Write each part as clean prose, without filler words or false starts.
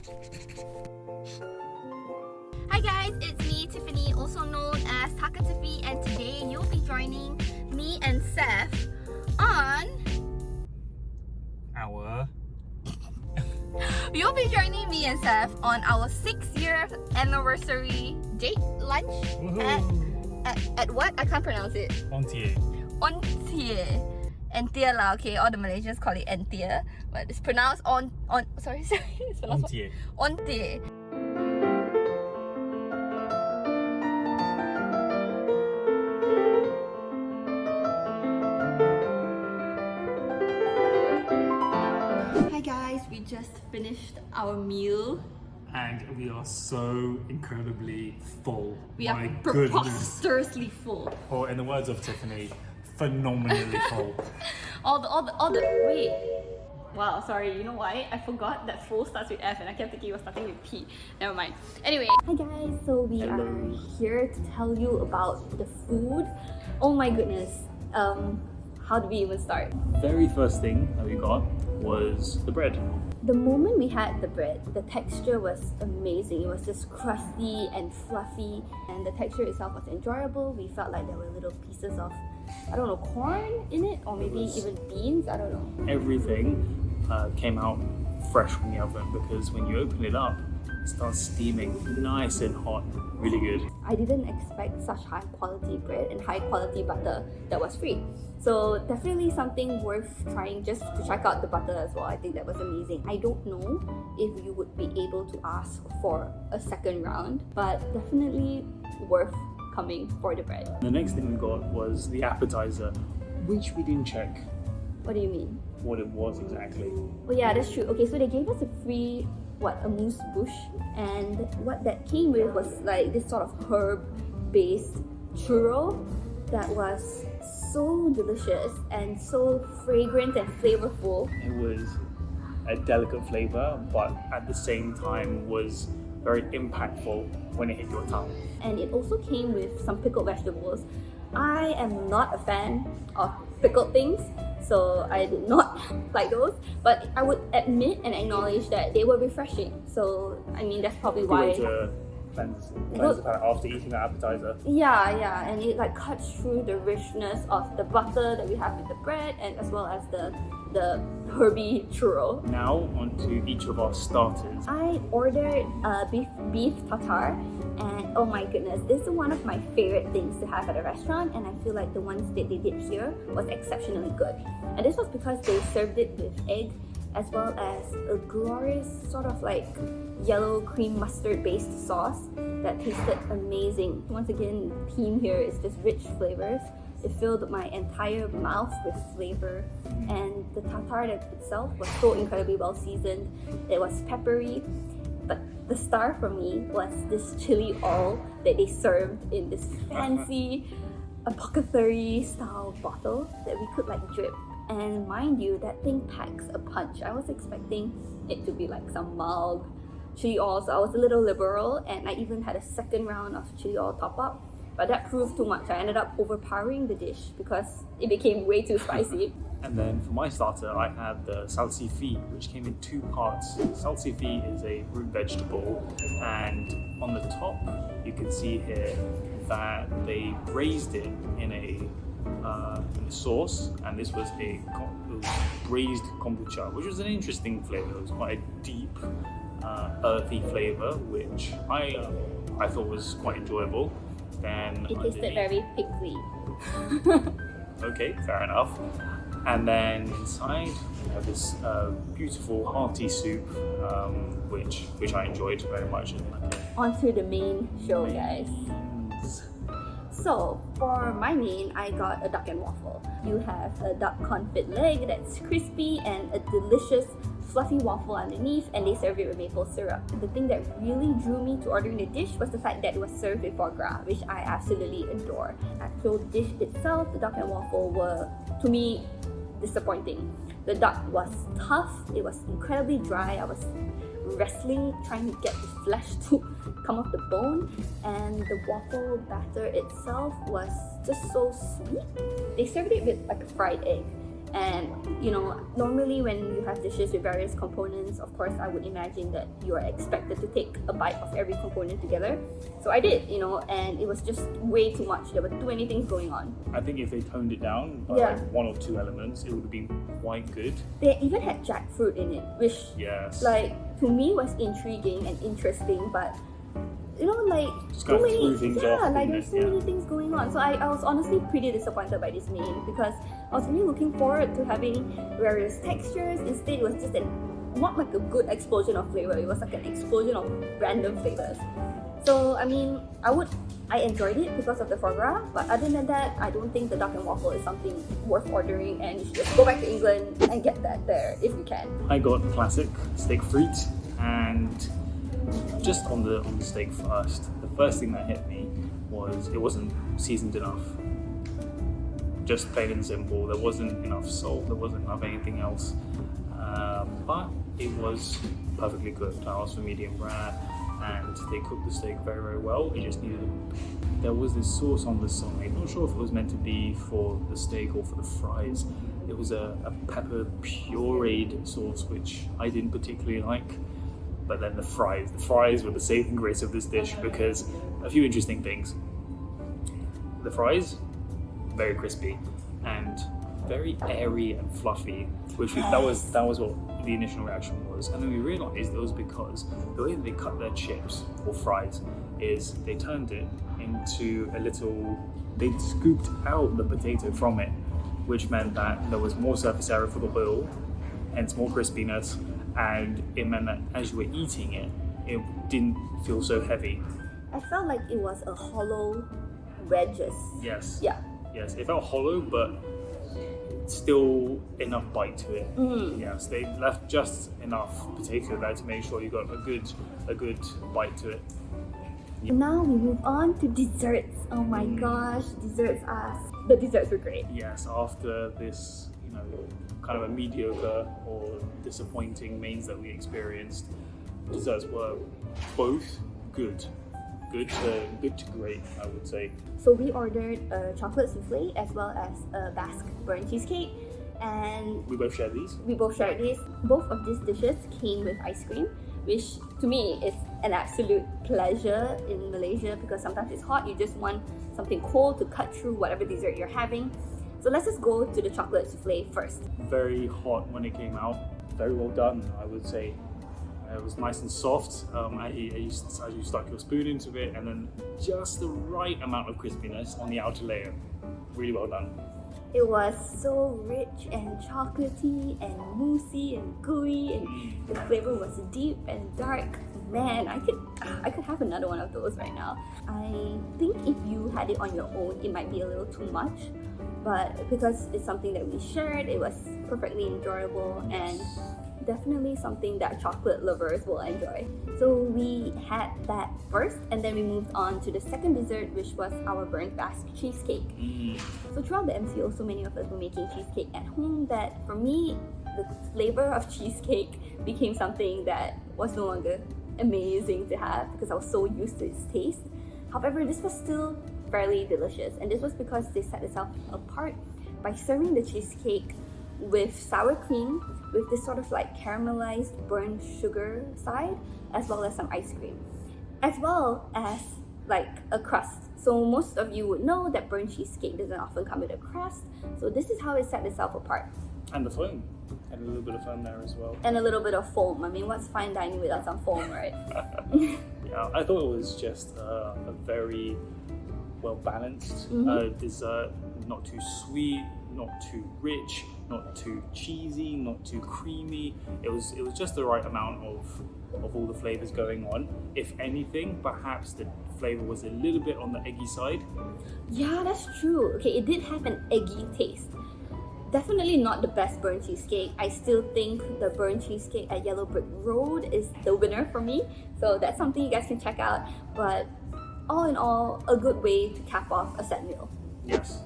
Hi guys, it's me, Tiffany, also known as Taka Tiffy, and today you'll be joining me and Seth on... You'll be joining me and Seth on our 6-year anniversary date lunch at what? I can't pronounce it. Entier. Entier lah, okay, all the Malaysians call it Entier, but it's pronounced sorry, it's pronounced Entier. Entier. Hi guys, we just finished our meal. And we are so incredibly full. We My are goodness. preposterously full. Or in the words of Tiffany, phenomenally full. all the wait. Wow, sorry, you know why? I forgot that full starts with F and I kept thinking it was starting with P. Never mind. Anyway. Hi guys, so we are here to tell you about the food. Oh my goodness. How do we even start? Very first thing that we got was the bread. The moment we had the bread, the texture was amazing. It was just crusty and fluffy, and the texture itself was enjoyable. We felt like there were little pieces of, I don't know, corn in it, or maybe even beans, I don't know. Everything came out fresh from the oven because when you open it up, it starts steaming nice and hot, really good. I didn't expect such high quality bread and high quality butter that was free. So definitely something worth trying, just to check out the butter as well. I think that was amazing. I don't know if you would be able to ask for a second round, but definitely worth coming for the bread. The next thing we got was the appetizer, which we didn't check What do you mean? what it was exactly. Oh yeah, that's true. Okay, so they gave us a free, a mousse bouche, and what that came with was like this sort of herb-based churro that was so delicious and so fragrant and flavorful. It was a delicate flavor, but at the same time was very impactful when it hit your tongue. And it also came with some pickled vegetables. I am not a fan of pickled things, so I did not like those, but I would admit and acknowledge that they were refreshing. So I mean, that's probably why. To cleanse the palate after eating the appetizer. Yeah, and it like cuts through the richness of the butter that we have with the bread, and as well as the herby churro. Now onto each of our starters. I ordered beef tartar, and oh my goodness, this is one of my favorite things to have at a restaurant, and I feel like the ones that they did here was exceptionally good. And this was because they served it with egg, as well as a glorious sort of like yellow cream mustard based sauce that tasted amazing. Once again, the theme here is just rich flavors. It filled my entire mouth with flavor, and the tartar itself was so incredibly well seasoned. It was peppery, but the star for me was this chili oil that they served in this fancy apothecary style bottle that we could like drip. And mind you, that thing packs a punch. I was expecting it to be like some mild chili oil, so I was a little liberal, and I even had a second round of chili oil top up, but that proved too much. I ended up overpowering the dish because it became way too spicy. And then for my starter, I had the salsify, which came in 2 parts. Salsify is a root vegetable, and on the top you can see here that they braised it in a sauce, and this was a braised kombucha, which was an interesting flavor. It was quite a deep, earthy flavor, which I thought was quite enjoyable. Then it tasted very pigly. Okay, fair enough. And then inside we have this beautiful hearty soup, which I enjoyed very much. On to the main show, guys. So for my main, I got a duck and waffle. You have a duck confit leg that's crispy and a delicious fluffy waffle underneath, and they serve it with maple syrup. The thing that really drew me to ordering the dish was the fact that it was served with foie gras, which I absolutely adore. Actual dish itself, the duck and waffle, were, to me, disappointing. The duck was tough, it was incredibly dry. I was wrestling, trying to get the flesh to come off the bone, and the waffle batter itself was just so sweet. They served it with like a fried egg, And you know, normally when you have dishes with various components, of course I would imagine that you are expected to take a bite of every component together. So I did, you know, and it was just way too much. There were too many things going on. I think if they toned it down by Yeah. like 1 or 2 elements, it would have been quite good. They even had jackfruit in it, which Yes. like to me was intriguing and interesting, but you know, like Just too kind of many, threw things yeah, off, like didn't there's it? so Yeah. many things going on. So I was honestly pretty disappointed by this main because I was really looking forward to having various textures. Instead, it was just not like a good explosion of flavor. It was like an explosion of random flavors. So I mean, I enjoyed it because of the foie gras, but other than that, I don't think the duck and waffle is something worth ordering, and you should just go back to England and get that there if you can. I got classic steak frites, and just on the steak first, the first thing that hit me was it wasn't seasoned enough. Just plain and simple. There wasn't enough salt. There wasn't enough anything else. But it was perfectly cooked. I asked for medium rare, and they cooked the steak very, very well. It just needed. There was this sauce on the side. Not sure if it was meant to be for the steak or for the fries. It was a pepper pureed sauce, which I didn't particularly like. But then the fries were the saving grace of this dish because a few interesting things. The fries, very crispy and very airy and fluffy, which that was what the initial reaction was. And then we realized it was because the way that they cut their chips or fries is they turned it into they scooped out the potato from it, which meant that there was more surface area for the oil, hence more crispiness, and it meant that as you were eating it, it didn't feel so heavy. I felt like it was a hollow wedges. Yes. Yeah. Yes, it felt hollow, but still enough bite to it. Yes, they left just enough potato there to make sure you got a good bite to it. Now we move on to desserts. Oh my gosh, the desserts were great. Yes, after this, kind of a mediocre or disappointing mains that we experienced, desserts were both good to great, I would say. So we ordered a chocolate souffle as well as a Basque burnt cheesecake, and We both shared these. we both shared these. Both of these dishes came with ice cream, which to me is an absolute pleasure in Malaysia because sometimes it's hot, you just want something cold to cut through whatever dessert you're having. So let's just go to the chocolate souffle first. Very hot when it came out. Very well done, I would say. It was nice and soft as you stuck your spoon into it, and then just the right amount of crispiness on the outer layer. Really well done. It was so rich and chocolatey and moussey and gooey, and the flavor was deep and dark. Man, I could have another one of those right now. I think if you had it on your own, it might be a little too much, but because it's something that we shared, it was perfectly enjoyable and definitely something that chocolate lovers will enjoy. So we had that first, and then we moved on to the second dessert, which was our burnt Basque cheesecake. So throughout the MCO, so many of us were making cheesecake at home that for me, the flavor of cheesecake became something that was no longer amazing to have because I was so used to its taste. However, this was still fairly delicious, and this was because they set itself apart by serving the cheesecake with sour cream with this sort of like caramelized burnt sugar side, as well as some ice cream, as well as like a crust. So most of you would know that burnt cheesecake doesn't often come with a crust, so this is how it set itself apart. And the foam. Had a little bit of foam there as well. And a little bit of foam. I mean, what's fine dining without some foam, right? Yeah, I thought it was just a very well balanced dessert. Not too sweet, not too rich, not too cheesy, not too creamy. It was just the right amount of all the flavors going on. If anything, perhaps the flavor was a little bit on the eggy side. Yeah, that's true. Okay, it did have an eggy taste. Definitely not the best burnt cheesecake. I still think the burnt cheesecake at Yellow Brick Road is the winner for me. So that's something you guys can check out. But all in all, a good way to cap off a set meal. Yes.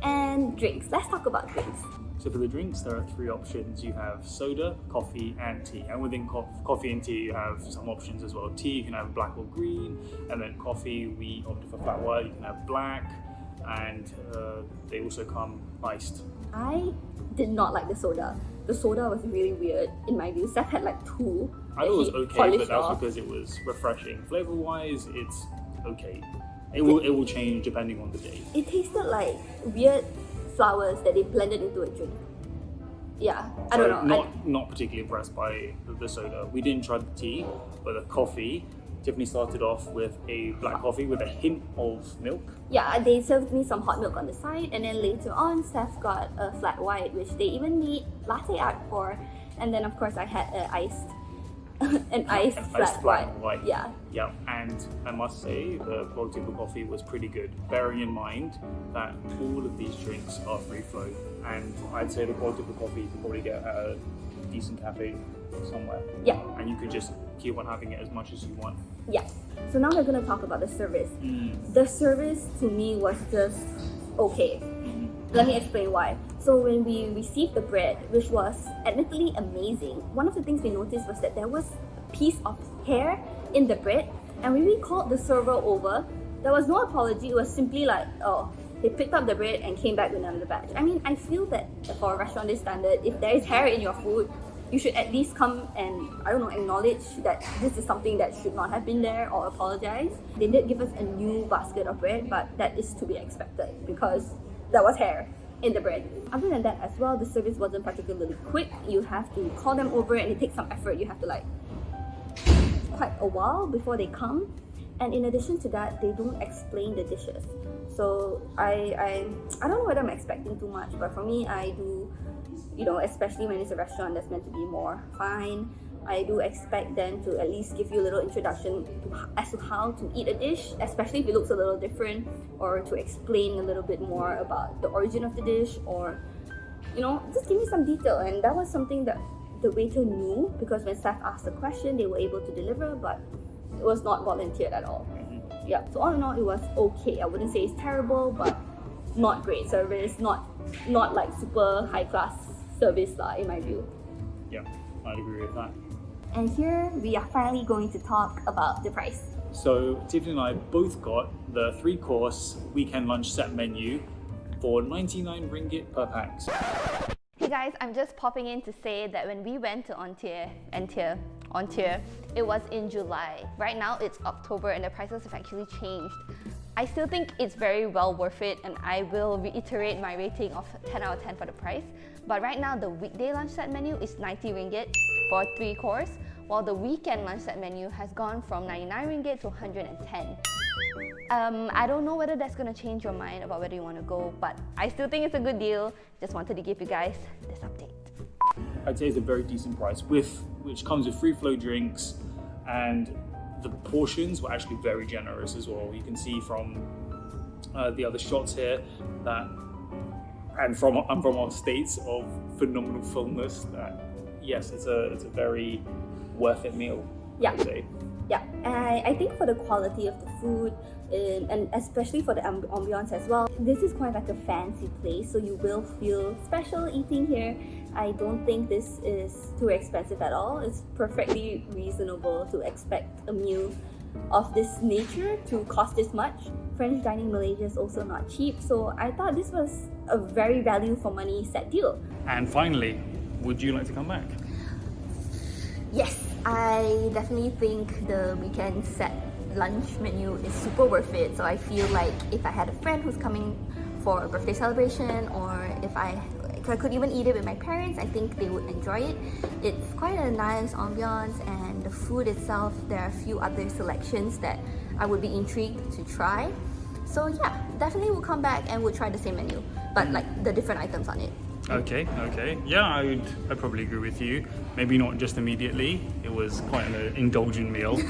And drinks. Let's talk about drinks. So for the drinks, there are 3 options. You have soda, coffee, and tea. And within coffee and tea, you have some options as well. Tea, you can have black or green. And then coffee, we opted for flat white. You can have black. And they also come iced. I did not like the soda. The soda was really weird in my view. Seth had like 2. I thought it was he okay, polished but that's off. because it was refreshing. Flavor-wise, it's okay. It will change depending on the day. It tasted like weird flowers that they blended into a drink. Yeah, I don't know. Not particularly impressed by the soda. We didn't try the tea, but the coffee. Tiffany started off with a black coffee with a hint of milk. Yeah, they served me some hot milk on the side, and then later on, Seth got a flat white, which they even made latte art for. And then of course I had an iced flat white. Yeah. Yeah, and I must say the quality of the coffee was pretty good, bearing in mind that all of these drinks are free flow, and I'd say the quality of the coffee you can probably get at a decent cafe somewhere. Yeah. And you could just keep on having it as much as you want. Yeah. So now we're gonna talk about the service. The service to me was just okay. Let me explain why. So when we received the bread, which was admittedly amazing, one of the things we noticed was that there was a piece of hair in the bread, and when we called the server over, there was no apology. It was simply like, oh, they picked up the bread and came back with another batch. I mean, I feel that for a restaurant this standard, if there is hair in your food, you should at least come and, I don't know, acknowledge that this is something that should not have been there or apologize. They did give us a new basket of bread, but that is to be expected because there was hair in the bread. Other than that as well, the service wasn't particularly quick. You have to call them over and it takes some effort. You have to like quite a while before they come. And in addition to that, they don't explain the dishes. So I don't know whether I'm expecting too much, but for me, I do, you know, especially when it's a restaurant that's meant to be more fine, I do expect them to at least give you a little introduction as to how to eat a dish, especially if it looks a little different, or to explain a little bit more about the origin of the dish, or, you know, just give me some detail. And that was something that the waiter knew, because when staff asked the question, they were able to deliver, but it was not volunteered at all. Yeah, so all in all, it was okay. I wouldn't say it's terrible, but not great service, not like super high class service in my view. Yeah, I'd agree with that. And here we are finally going to talk about the price. So Tiffany and I both got the 3-course weekend lunch set menu for 99 ringgit per pax. Hey guys, I'm just popping in to say that when we went to Entier, it was in July. Right now it's October and the prices have actually changed. I still think it's very well worth it, and I will reiterate my rating of 10 out of 10 for the price. But right now the weekday lunch set menu is 90 ringgit for 3-course, while the weekend lunch set menu has gone from 99 ringgit to 110. I don't know whether that's going to change your mind about whether you want to go, but I still think it's a good deal. Just wanted to give you guys this update. I'd say it's a very decent price, which comes with free flow drinks, and the portions were actually very generous as well. You can see from the other shots here that, and from our states of phenomenal fullness, that yes, it's a very worth it meal. Yeah. I would say. Yeah, and I think for the quality of the food, and especially for the ambiance as well, this is quite like a fancy place, so you will feel special eating here. I don't think this is too expensive at all. It's perfectly reasonable to expect a meal of this nature to cost this much. French dining in Malaysia is also not cheap, so I thought this was a very value for money set deal. And finally, would you like to come back? Yes, I definitely think the weekend set lunch menu is super worth it. So I feel like if I had a friend who's coming for a birthday celebration, or if I could even eat it with my parents, I think they would enjoy it. It's quite a nice ambiance, and the food itself, there are a few other selections that I would be intrigued to try. So yeah, definitely will come back and we'll try the same menu, but like the different items on it. Okay. Yeah, I'd probably agree with you. Maybe not just immediately. It was quite an indulgent meal.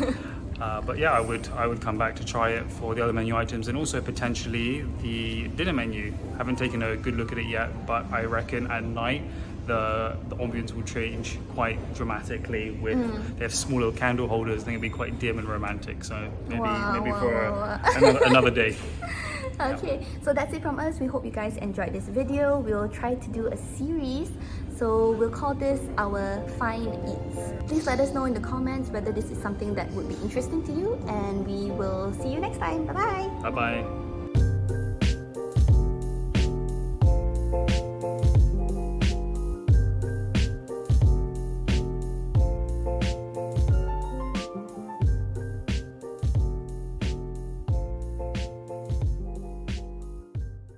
But yeah, I would come back to try it for the other menu items, and also potentially the dinner menu. Haven't taken a good look at it yet, but I reckon at night the ambience will change quite dramatically with they have small little candle holders. I think it'll be quite dim and romantic, so maybe for another day. Okay, so that's it from us. We hope you guys enjoyed this video. We'll try to do a series, so we'll call this our Fine Eats. Please let us know in the comments whether this is something that would be interesting to you, and we will see you next time. Bye bye. Bye bye.